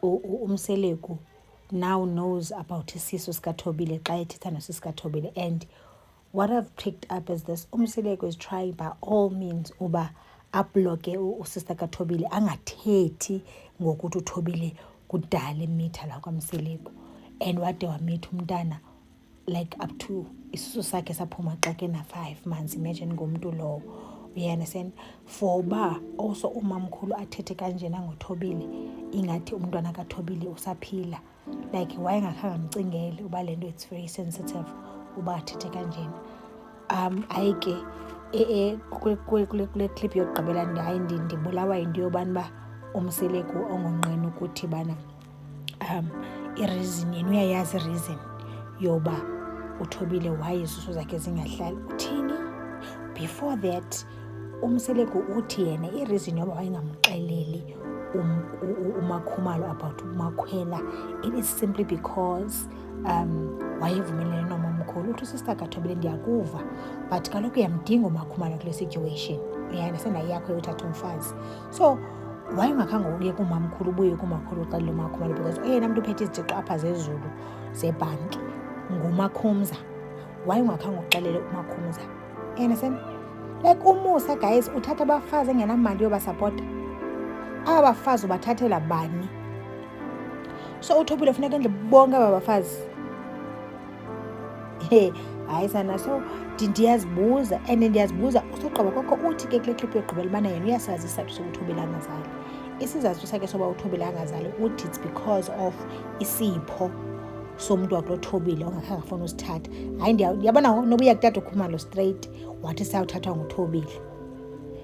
umseleku now knows about isisu sikaThobile xa ethetha nosisikaThobile. And what I've picked up is this: umseleku is trying by all means uba abloke usista kaThobile angathethi ngokuthi uThobile kudala emitha la kwaMseleku, and wade wamitha umntana like up to isisu sakhe saphuma xa kena 5 months. Imagine ngomuntu lowo, you understand? For uba also umamkhulu athethe kanjena ngoThobile ingathi umntwana kaThobile usaphila, like wayengakhange amcingele uba lento it's very sensitive uba athethe kanjena. Ayike kule clip yokugqibela hayi ndibulawa into yobana uba umseleku ongonqeni ukuthi bana i-reason yena uyayazi i-reason yoba uThobile why izisu zakhe zingahlali. Uthini? Before that umseleku uthi yena i-reason yoba wayengamxeleli uMakhumalo about uMakhwela, it is simply because wayevumelene nomamkhulu. Uthi usista kaThobile ndiyakuva but kaloku uyamdinga uMakhumalo kule situation, uyanisena yakho yothatha umfazi. So wayengakhange uye kumamkhulu ubuye kumakhulu xa lo Makhumalo because oyena muntu uphethe izitixo apha zezulu zebhanki nguMakhumza. Wayengakhange uxelele uMakhumza, uyanisena? Like umusa guys uthatha abafazi engenamali yobasapota. Aba bafazi ubathathela bani? So uThobile funeka nje bonke aba bafazi. Hayi sana, so ndiyazibuza and ndiyazibuza usogqiba kwakho uthi ke kule clip yogqibela ubana yena uyasazi isizathu sokuThobile angazali. Isizathu sakhe soba uThobile angazali uthi it's because of isipho somuntu wakuloThobile ongakhange afuna usithatha. Hayi ndiyabona nobuya kutata uKhumalo straight wathi sayothathwa nguThobile.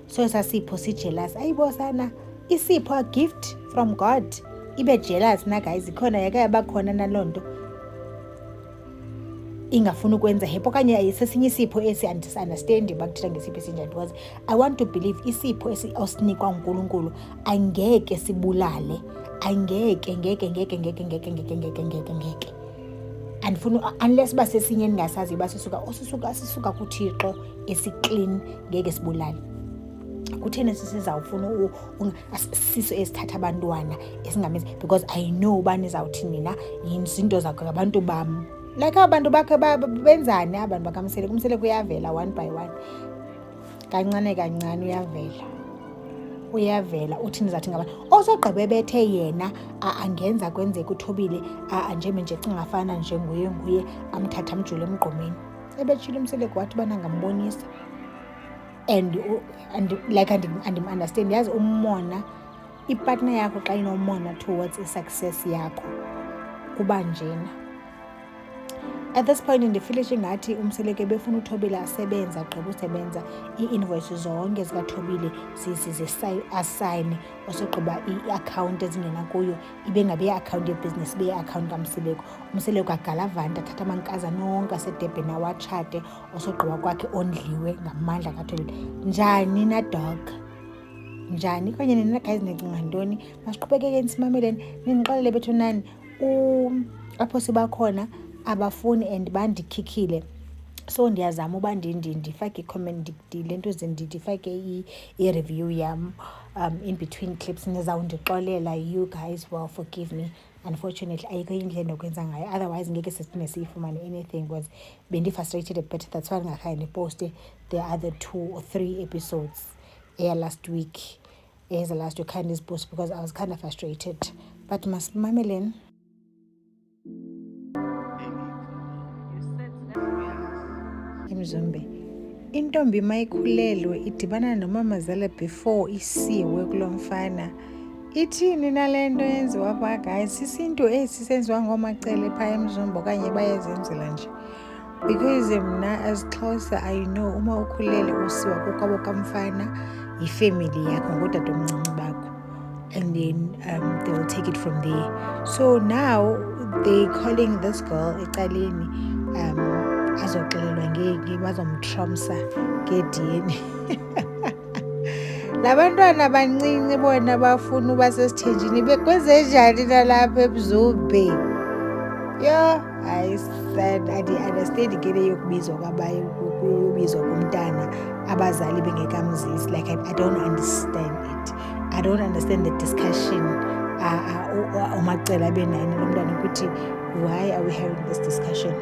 So esasipho si-jealous. Ayibo sana, isipho a gift from God. Ibe jealous na guys, ikhona yakaba khona naloo nto ingafuna ukwenza happy okanye ayisesinye isipho esi understand bakuthetha ngesipho esinjani, because I want to believe isipho osinikwa uNkulunkulu angeke sibulale, angeke andifuna unless basesinye ningasazi basisuka kuThixo esiclean ngeke sibulale. Kuthena sizawufuna siso esithatha abantwana esingamenzi, because I know ubani zawuthi nina izinto zakho abantu bam, like abantu bakhe benzani abantu bakamseleku. Umseleku uyavela one by one, kancane kancane uyavela uthi nizathi ngabantu osogqibe bethe yena angenza kwenzeka uThobile nje cingafana nje nguye amthatha amjule emgqomeni. Ebetshile umseleku wathi bana ngambonisa. And like understand, yazi umona ipartner yakho xa inomona towards i-success yakho kuba njena. At this point ndifile ngathi umseleku ebefuna uThobile asebenza, gqiba usebenza ii-invoices zonke zikaThobile asayine, osogqiba i-account ezingena kuyo ibe ngabe i-account yebusiness ibe i-account kaMseleku. Umseleku agalavanta athatha amankazana onke aseDurban awatshate, osogqiba kwakhe ondliwe ngamandla kaThobile. Njani na dog? Njani? Kanye nina guys nicinga ntoni? Masiqhubekeke nisimameleni ninixelele bethu nani apho sibakhona abafuni and bandikhikhile. So ndiyazama uba ndifake i-comment lento ndifake i-review yam in between clips. Nizawundixolela, you guys will forgive me. Unfortunately ayikho indlela endokwenza ngayo, otherwise ngeke siphinde siyifumane anything, because bendi-frustrated a bit. That's why ngakhange ndiposte the other 2 or 3 episodes last week the last week kind of post, because I was kind of frustrated. But masimameleni. Mzumbe, intombi mayikhulelwe idibana nomamazala before isiwe kulo mfana. Ithini nalento yenziwa pha guys? Sisinto esi senziwa ngoomacele phaa eMzumbe okanye bayazenzela nje? Because mna as Xhosa I know uma ukhulele usiwa kukwabo kamfana yifamily yakho ngodade omncinci bakho, and then they will take it from there. So now they calling this girl ecaleni azoxelelwa ngeke bazomtromsa ngedini. Labantwana abancinci bona bafuna uba sesithenjini bekwenze njani nalapha eBzumbe? Yo, I understand ngene yokubizwa kwabaye ukubizwa kumntana abazali bengekamzisi. Like I don't understand it. I don't understand the discussion umacela abe naye lo mntwana ukuthi why are we having this discussion,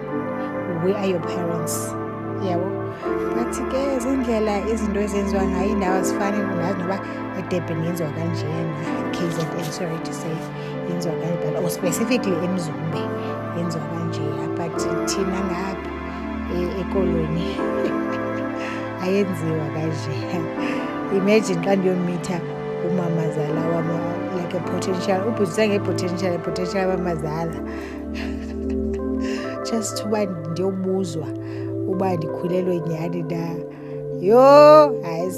where are your parents, yabo. But ke zindlela izinto ezenziwa ngayo indawo azifani nazi, noba eDurban yenziwa kanjena, KZN sorry to say yenziwa kanje, but or specifically eMzumbe yenziwa kanjeya, but thina ngapha ekoloni ayenziwa kanjeya. Imagine xa ndiyomitha umamazala wama like a potential, ubhuzise nge-potential abamazala just uba ndiyobuzwa uba ndikhulelwe nyhani na. Yho, hayi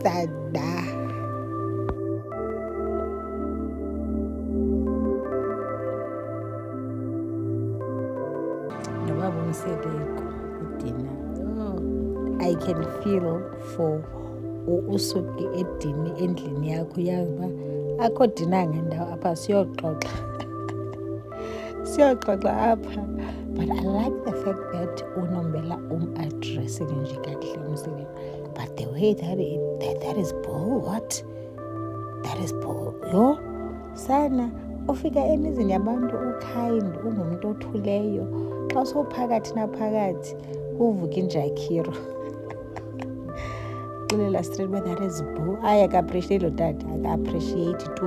sada. Noba bumseleko udina, I can feel for usuke edini endlini yakho uyazi uba akho dinanga ndawo apha, siyoxoxa apha. But I like the fact that uNombela addressing nje kakuhle umsebenzi, but the way that is bull. What? That is bull. Yho sana ufika emizini yabantu ukind, ungumntu othuleyo, xa sowuphakathi naphakathi uvuka injakhiro xulela straight uba that is bull. Aka-appreciate lo tata, aka-appreciate tu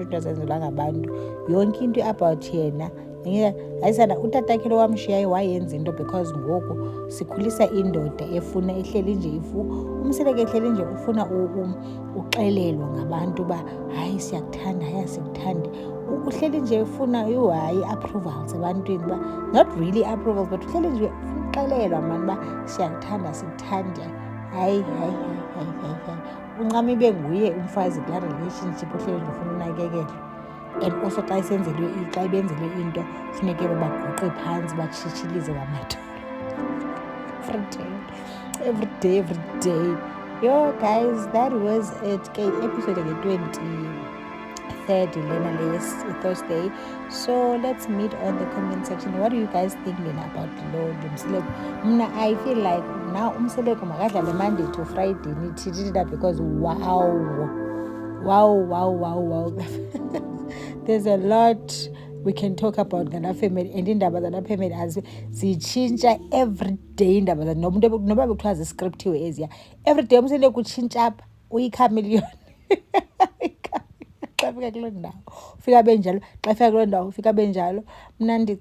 into azenzelwa ngabantu, yonke into about yena. Hayi sana utatakhe lo wamshiyayo wayenza into because ngoku sikhulisa indoda efuna ehleli nje umseleke ehleli nje ufuna uxelelwa ngabantu uba hayi siyakuthanda, hayi asikuthandi. Uhleli nje ufuna hayi approvals ebantwini uba not really approvals, but uhleli nje ufuna uxelelwa mani uba siyakuthanda, sikuthanda. Hayi uncama ibe nguye umfazi kulaa relationship uhleli nje ufuna unakekelwa. And also xa ibenzelwe into funeke baguqe phantsi batshitshilize kwamathu every day. Yo guys, that was it ke episode nge-23rd lena Thursday. So let's meet on the comment section. What are you guys thinking about lo Mseleko? Mna I feel like now Mseleko makadlale Monday to Friday nithithida, because wow there's a lot we can talk about ngala family, and indaba zala family zitshintsha every day. Indaba za noba bekuthiwa ziscriptiwe eziya, every day Mseleko utshintsha apha uyikhameleon xa fika kuloo ndawo ufika benjalo, xa fika kuloo ndawo ufika benjalo. Mna ndicela